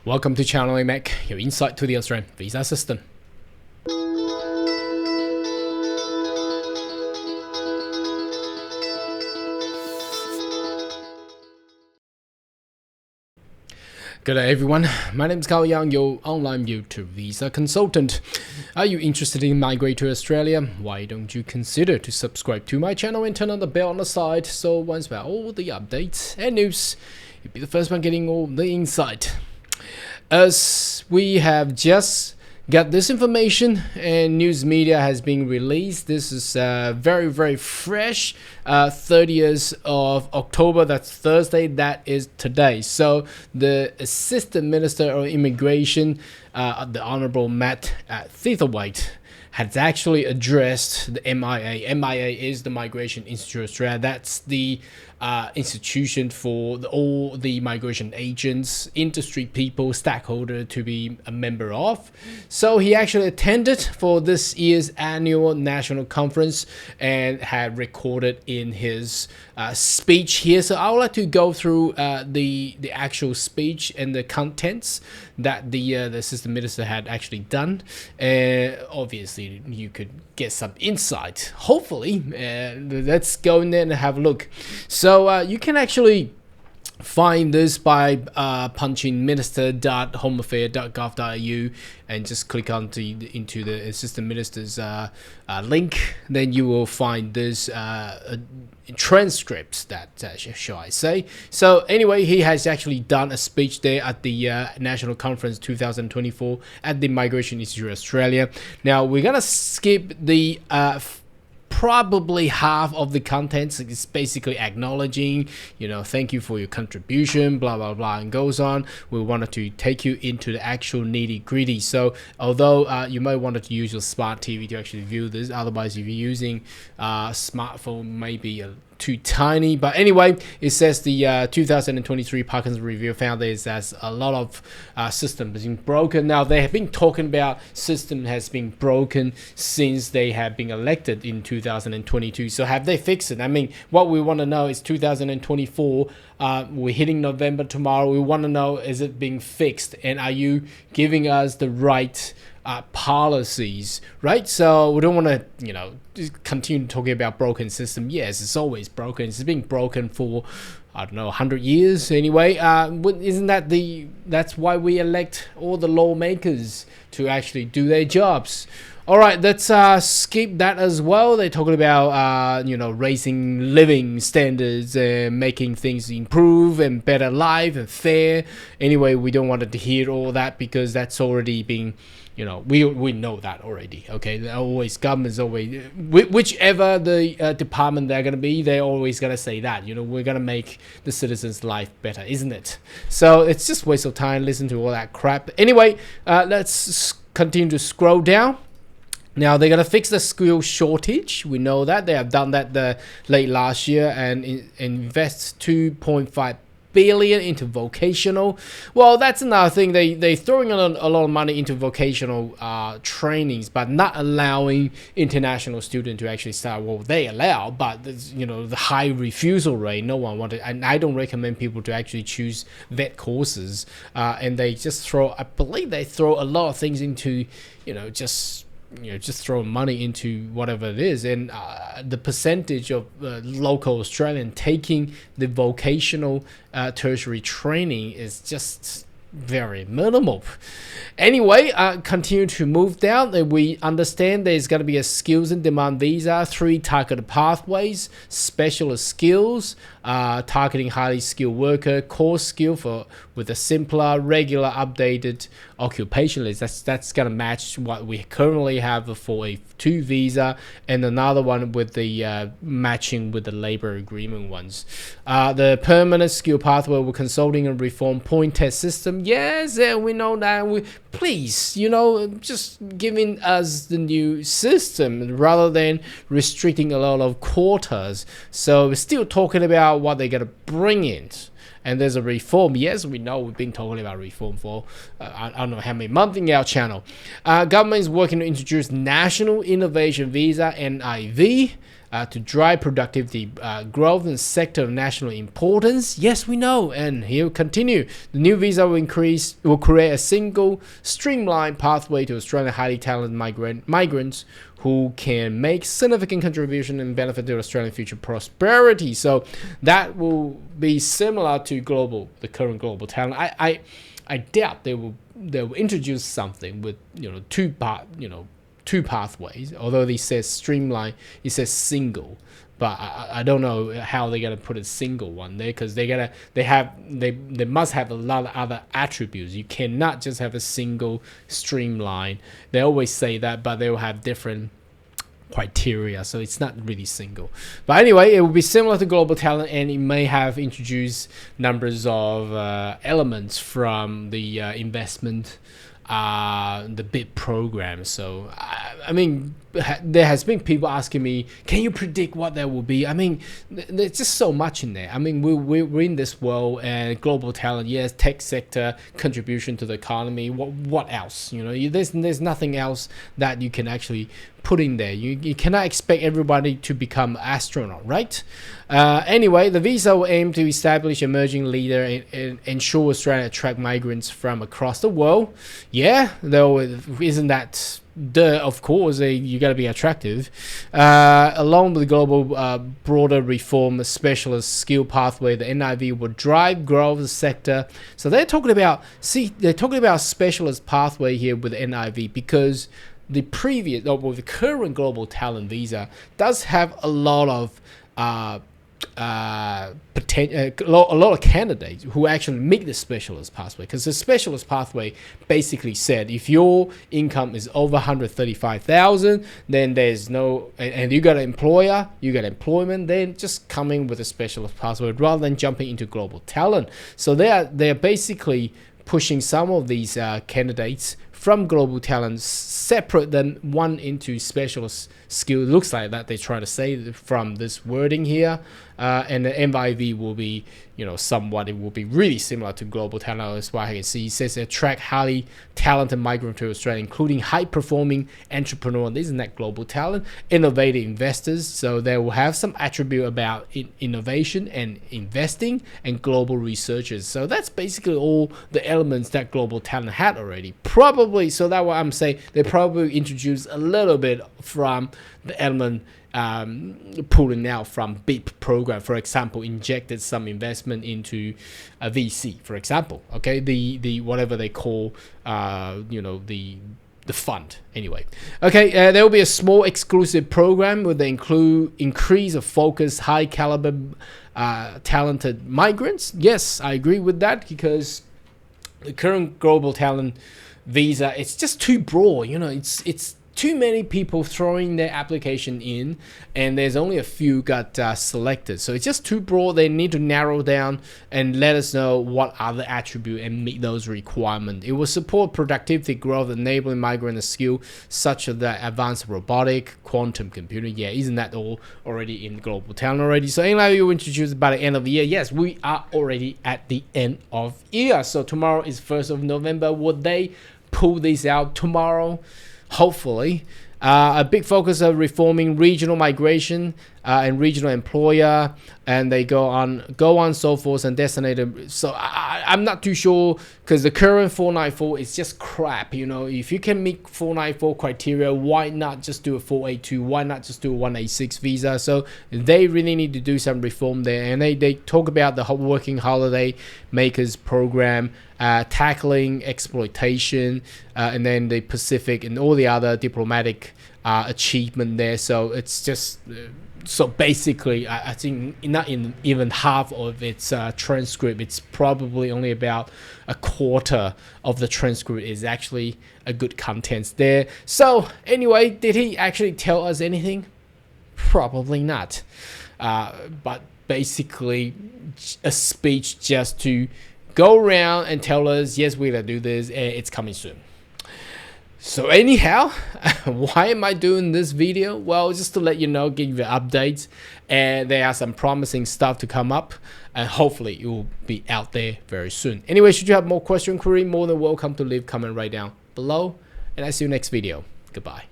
Welcome to Channel AMAC, your insight to the Australian visa system. Good day everyone, my name is Carl Young, your online YouTube visa consultant. Are you interested in migrating to Australia? Why don't you consider to subscribe to my channel and turn on the bell on the side so once we have all the updates and news, you'll be the first one getting all the insight. As we have just got this information and news media has been released. This is very fresh, 30th of October, that's Thursday, that is today. So the Assistant Minister of Immigration, the Honourable Matt Thitherwaite, has actually addressed the MIA. MIA is the Migration Institute of Australia. That's the institution for all the migration agents, industry people, stakeholder to be a member of. So he actually attended for this year's annual national conference and had recorded in his speech here. So I would like to go through the actual speech and the contents that the Assistant Minister had actually done. Obviously, you could get some insight. Hopefully, let's go in there and have a look. So you can actually find this by punching minister.homeaffairs.gov.au and just click into the Assistant Minister's link. Then you will find this transcripts, that shall I say. So anyway, he has actually done a speech there at the National Conference 2024 at the Migration Institute of Australia. Now we're gonna skip the probably half of the contents. Is basically acknowledging, thank you for your contribution, blah blah blah, and goes on. We wanted to take you into the actual nitty gritty. So although you might want to use your smart TV to actually view this, otherwise if you're using smartphone, maybe too tiny. But anyway, it says the 2023 Parkinson Review found there's a lot of systems being broken. Now they have been talking about system has been broken since they have been elected in 2022. So have they fixed it? I mean, what we want to know is 2024. We're hitting November tomorrow. We want to know, is it being fixed, and are you giving us the right policies, right? So we don't want to, just continue talking about broken system. Yes, it's always broken. It's been broken for, I don't know, 100 years anyway. Isn't that's why we elect all the lawmakers to actually do their jobs. All right, let's skip that as well. They're talking about, raising living standards and making things improve and better life and fair. Anyway, we don't want to hear all that because that's already been, we know that already. Okay, government's always, whichever the department they're gonna be, they're always gonna say that. We're gonna make the citizens' life better, isn't it? So it's just waste of time. Listen to all that crap. Anyway, let's continue to scroll down. Now they're gonna fix the skill shortage. We know that they have done that late last year and invest 2.5 billion into vocational. Well, that's another thing. They throwing a lot of money into vocational trainings, but not allowing international students to actually start. Well, they allow, but the high refusal rate. No one wanted, and I don't recommend people to actually choose vet courses. And they just I believe they throw a lot of things into, just throw money into whatever it is, and the percentage of local Australian taking the vocational tertiary training is just very minimal. Anyway, continue to move down. We understand there's going to be a skills and demand visa, 3 targeted pathways, specialist skills, targeting highly skilled worker, core skill with a simpler, regular, updated occupation list. That's going to match what we currently have for a 2 visa, and another one with the matching with the labor agreement ones. The permanent skill pathway with consulting and reform point test system. Yes, we know that. Please, just giving us the new system rather than restricting a lot of quotas. So we're still talking about what they're going to bring in. And there's a reform. Yes, we know we've been talking about reform for I don't know how many months in our channel. Government is working to introduce National Innovation Visa, NIV. to drive productivity growth in sector of national importance. Yes, we know, and he'll continue. The new visa will create a single, streamlined pathway to Australian highly talented migrants who can make significant contribution and benefit to Australian future prosperity. So that will be similar to the current global talent. I doubt they will introduce something with two pathways. Although they says streamline, it says single, but I don't know how they're gonna put a single one there, because they must have a lot of other attributes. You cannot just have a single streamline. They always say that, but they will have different criteria, so it's not really single. But anyway, it will be similar to global talent, and it may have introduced numbers of elements from the investment, the BIP program. So I mean, there has been people asking me, can you predict what there will be? I mean, there's just so much in there. I mean, we're in this world, and global talent, yes, tech sector, contribution to the economy. What else? There's nothing else that you can actually put in there. You cannot expect everybody to become astronaut, right? Anyway, the visa will aim to establish emerging leader and ensure Australia attract migrants from across the world. Yeah, though, isn't that of course, you got to be attractive. Along with the global broader reform specialist skill pathway, the NIV will drive growth of the sector. So they're talking about specialist pathway here with the NIV, because the current global talent visa does have a lot of a lot of candidates who actually make the specialist pathway, because the specialist pathway basically said if your income is over 135,000, then there's no, and you got an employer, you got employment, then just coming with a specialist pathway rather than jumping into global talent. So they are basically pushing some of these candidates from global talent, separate than one into specialist skill. It looks like that they try to say from this wording here, and the MIV will be, somewhat, it will be really similar to global talent. That's why I can see it says attract highly talented migrants to Australia, including high-performing entrepreneur. Isn't that global talent? Innovative investors. So they will have some attribute about innovation and investing, and global researchers. So that's basically all the elements that global talent had already. Probably, so that's what I'm saying. They probably introduced a little bit from the element pulling out from BIP program, for example, injected some investment into a VC, for example. Okay, the whatever they call the fund. Anyway, okay, there will be a small exclusive program with the increase of focus, high caliber, talented migrants. Yes, I agree with that, because the current global talent visa, it's just too broad. It's too many people throwing their application in, and there's only a few got selected. So it's just too broad. They need to narrow down and let us know what other attribute and meet those requirements. It will support productivity growth, enabling migrant skill such as the advanced robotic, quantum computing. Yeah, isn't that all already in global talent already? So NIV will introduce by the end of the year. Yes, we are already at the end of year. So tomorrow is 1st of November. Would they pull this out tomorrow? Hopefully. A big focus of reforming regional migration and regional employer, and they go on so forth and designated. So I'm not too sure, because the current 494 is just crap. If you can meet 494 criteria, why not just do a 482? Why not just do a 186 visa? So they really need to do some reform there. And they talk about the working holiday makers program, tackling exploitation, and then the Pacific and all the other diplomatic achievement there. So it's just so basically, I think not in even half of its transcript. It's probably only about a quarter of the transcript is actually a good contents there. So anyway, did he actually tell us anything? Probably not. But basically, a speech just to go around and tell us, yes, we're gonna do this, and it's coming soon. So anyhow, why am I doing this video? Well, just to let you know, give you updates, and there are some promising stuff to come up, and hopefully it will be out there very soon. Anyway, should you have more question query, more than welcome to leave comment right down below, and I see you next video. Goodbye.